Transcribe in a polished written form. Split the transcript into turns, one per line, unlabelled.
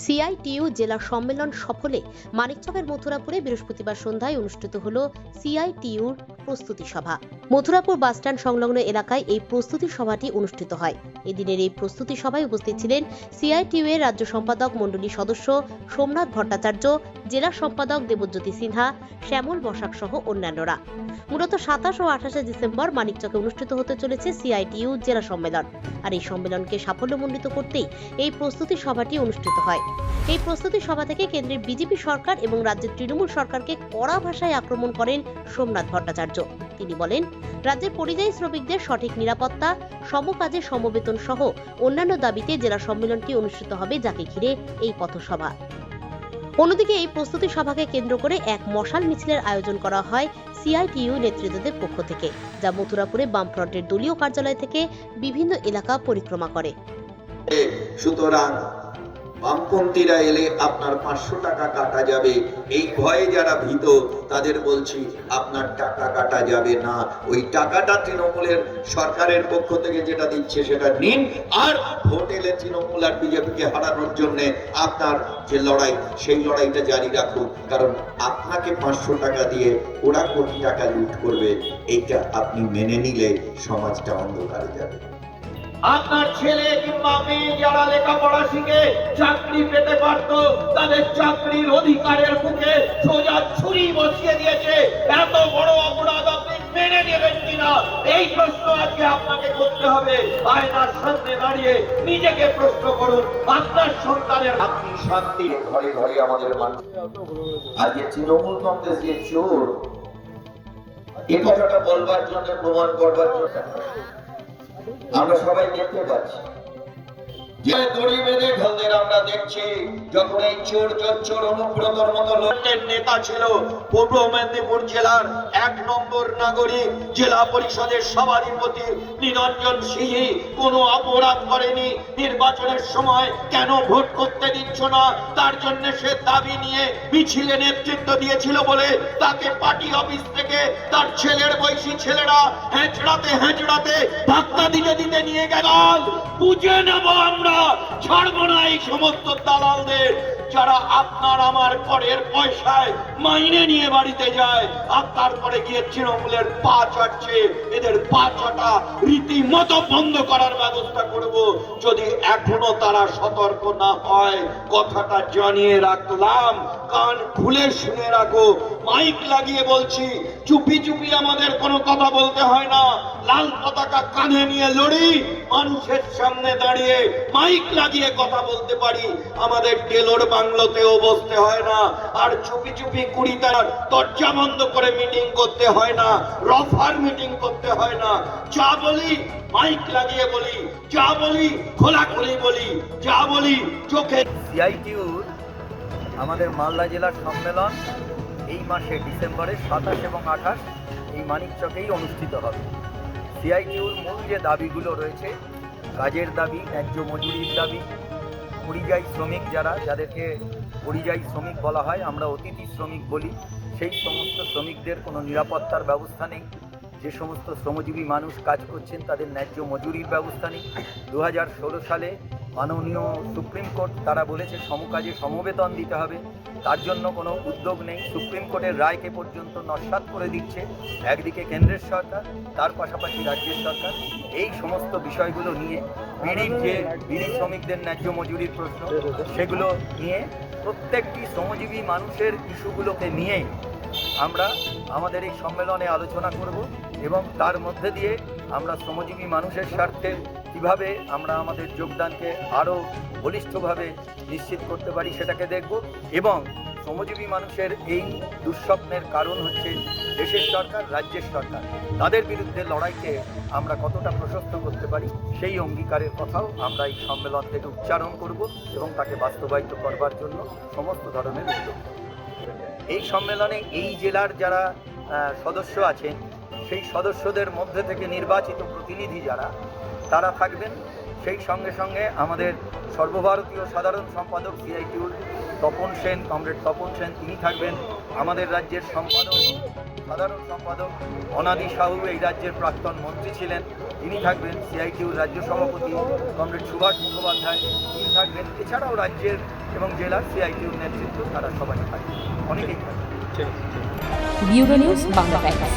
CITU জেলা সম্মেলন সফলে মানিকচকের মথুরাপুরে বৃহস্পতিবার সন্ধ্যায় অনুষ্ঠিত হল সিআইটিইউর প্রস্তুতি সভা। মথুরাপুর বাসস্ট্যান্ড সংলগ্ন এলাকায় এই প্রস্তুতি সভাটি অনুষ্ঠিত হয়। এদিনের এই প্রস্তুতি সভায় উপস্থিত ছিলেন সিআইটিইউ এর রাজ্য সম্পাদক মণ্ডলীর সদস্য সোমনাথ ভট্টাচার্য, জেলা সম্পাদক দেবজ্যোতি সিনহা, শ্যামল বসাক সহ অন্যান্যরা। মূলত 27 ও 28 ডিসেম্বর মানিকচকে অনুষ্ঠিত হতে চলেছে সিআইটিইউ জেলা সম্মেলন। আর এই সম্মেলনকে সাফল্যমণ্ডিত করতেই এই প্রস্তুতি সভাটি অনুষ্ঠিত হয়। এই প্রস্তুতি সভা থেকে কেন্দ্রের বিজেপি সরকার এবং রাজ্যের তৃণমূল সরকারকে কড়া ভাষায় আক্রমণ করেন সোমনাথ ভট্টাচার্য। তিনি বলেন, রাজ্যের পরিযায়ী শ্রমিকদের সঠিক নিরাপত্তা, সমকাজে সমবেতন সহ অন্যান্য দাবিতে জেলা সম্মেলনটি অনুষ্ঠিত হবে, যাকে ঘিরে এই পথসভা। অন্যদিকে এই প্রস্তুতি সভাকে কেন্দ্র করে এক মশাল মিছিলের আয়োজন করা হয় সিআইটিইউ নেতৃত্বদের পক্ষ থেকে, যা মথুরাপুরে বামফ্রন্টের দলীয় কার্যালয় থেকে বিভিন্ন এলাকা পরিক্রমা করে।
সুতরাং বামপন্থীরা এলে আপনার 500 টাকা কাটা যাবে, এই ভয়ে যারা ভীত তাদের বলছি আপনার টাকা কাটা যাবে না। ওই টাকাটা তৃণমূলের সরকারের পক্ষ থেকে যেটা দিচ্ছে সেটা নিন, আর ভোট এলে তৃণমূল আর বিজেপিকে হারানোর জন্য আপনার যে লড়াই, সেই লড়াইটা জারি রাখুন। কারণ আপনাকে 500 টাকা দিয়ে ওরা কোটি টাকা লুট করবে, এইটা আপনি মেনে নিলে সমাজটা অন্ধকারে যাবে।
আপনার ছেলে কিংবা মেয়ে যারা লেখাপড়া শিখে চাকরি পেতে পারত, তাদের চাকরির অধিকারের মুখে সোজা ছুরি বসিয়ে দিয়েছে। এত বড় অপরাধ আপনি মেনে নেবেন কিনা, এই প্রশ্ন আজকে আপনাকে করতে হবে। আয়নার সামনে দাঁড়িয়ে নিজেকে প্রশ্ন করুন, আপনার সন্তানের আপনি শান্তির ঘরে ঘরে আমাদের মানুষ। আজকে তৃণমূল কংগ্রেস যে চোর, এ কথাটা বলবার জন্য, প্রমাণ করবার জন্য আমরা সবাই দেখতে পাচ্ছি যে দড়ি বেঁধে ফেলদের আমরা দেখছি। যখন এই চোর অনুব্রতর মতো লোকের নেতা ছিল, পূর্ব মেদিনীপুর জেলার 1 নম্বর নাগরিক, জেলা পরিষদের সভাধিপতি নিরঞ্জন সিংহি কোনো অপরাধ করেনি। নির্বাচনের সময় কেন ভোট করতে দিচ্ছ না, তার জন্য সে দাবি নিয়ে মিছিলে নেতৃত্ব দিয়েছিল বলে তাকে পার্টি অফিস থেকে তার ছেলের বয়সী ছেলেরা হেঁচড়াতে ধাক্কা দিতে নিয়ে গেল। বুঝে নেব আমরা, ছাড়বো না এই সমস্ত দালালদের যারা আপনার আমার করের পয়সায় মাইনে নিয়ে বাড়িতে যায় আর তারপরে গিয়ে তৃণমূলের পা চাটছে। এদের পা চাটা রীতিমতো বন্ধ করার ব্যবস্থা করব। যদি এখনো তারা সতর্ক না হয়, কথাটা জানিয়ে রাখলাম, কান খুলে শুনে রাখো। মাইক লাগিয়ে বলছি, চুপি চুপি আমাদের কোনো কথা বলতে হয় না। লাল পতাকা কাঁধে নিয়ে লড়ি, মানুষের সামনে দাঁড়িয়ে মাইক লাগিয়ে কথা বলতে পারি। আমাদের টেলর বাংলোতেও বসতে হয় না, আর চুপি চুপি 20 তার দরজা বন্ধ করে মিটিং করতে হয় না, রফার মিটিং করতে হয় না। যা বলি মাইক লাগিয়ে বলি, যা বলি খোলাখুলি বলি, যা বলি চোখে।
সিআইটিইউর আমাদের মালদা জেলার সম্মেলন এই মাসে ডিসেম্বরের 27 এবং 28 এই মানিকচকেই অনুষ্ঠিত হবে। সিআইটিইউর মূল যে দাবিগুলো রয়েছে, কাজের দাবি, ন্যায্য মজুরির দাবি, পরিযায়ী শ্রমিক যাদেরকে পরিযায়ী শ্রমিক বলা হয়, আমরা অতিথি শ্রমিক বলি, সেই সমস্ত শ্রমিকদের কোনো নিরাপত্তার ব্যবস্থা নেই। যে সমস্ত শ্রমজীবী মানুষ কাজ করছেন তাদের ন্যায্য মজুরির ব্যবস্থা নেই। 2016 সালে মাননীয় সুপ্রিম কোর্ট তারা বলেছে সমকাজে সমবেতন দিতে হবে, তার জন্য কোনো উদ্যোগ নেই। সুপ্রিম কোর্টের রায়কে পর্যন্ত নস্যাৎ করে দিচ্ছে একদিকে কেন্দ্রের সরকার, তার পাশাপাশি রাজ্যের সরকার। এই সমস্ত বিষয়গুলো নিয়ে বিড়ি শ্রমিকদের ন্যায্য মজুরির প্রশ্ন, সেগুলো নিয়ে প্রত্যেকটি শ্রমজীবী মানুষের ইস্যুগুলোকে নিয়েই আমরা আমাদের এই সম্মেলনে আলোচনা করব এবং তার মধ্যে দিয়ে আমরা শ্রমজীবী মানুষের স্বার্থে কিভাবে আমরা আমাদের যোগদানকে আরও বলিষ্ঠভাবে নিশ্চিত করতে পারি সেটাকে দেখব। এবং শ্রমজীবী মানুষের এই দুঃস্বপ্নের কারণ হচ্ছে দেশের সরকার, রাজ্যের সরকার, তাদের বিরুদ্ধে লড়াইকে আমরা কতটা প্রশস্ত করতে পারি সেই অঙ্গীকারের কথাও আমরা এই সম্মেলন থেকে উচ্চারণ করব এবং তাকে বাস্তবায়িত করবার জন্য সমস্ত ধরনের উদ্যোগ। এই সম্মেলনে এই জেলার যারা সদস্য আছেন, সেই সদস্যদের মধ্যে থেকে নির্বাচিত প্রতিনিধি যারা, তারা থাকবেন। সেই সঙ্গে সঙ্গে আমাদের সর্বভারতীয় সাধারণ সম্পাদক সিআইটিইউর কমরেড তপন সেন, তিনি থাকবেন। আমাদের রাজ্যের সাধারণ সম্পাদক অনাদি সাহু এই রাজ্যের প্রাক্তন মন্ত্রী ছিলেন, তিনি থাকবেন, সিআইটিউর রাজ্য সভাপতি কমরেড সুভাষ মুখোপাধ্যায় তিনি থাকবেন, এছাড়াও রাজ্যের এবং জেলার সিআইটিউর নেতৃত্ব তারা সবাই থাকবে, অনেকেই থাকবে।
Bureau news Bangla Times.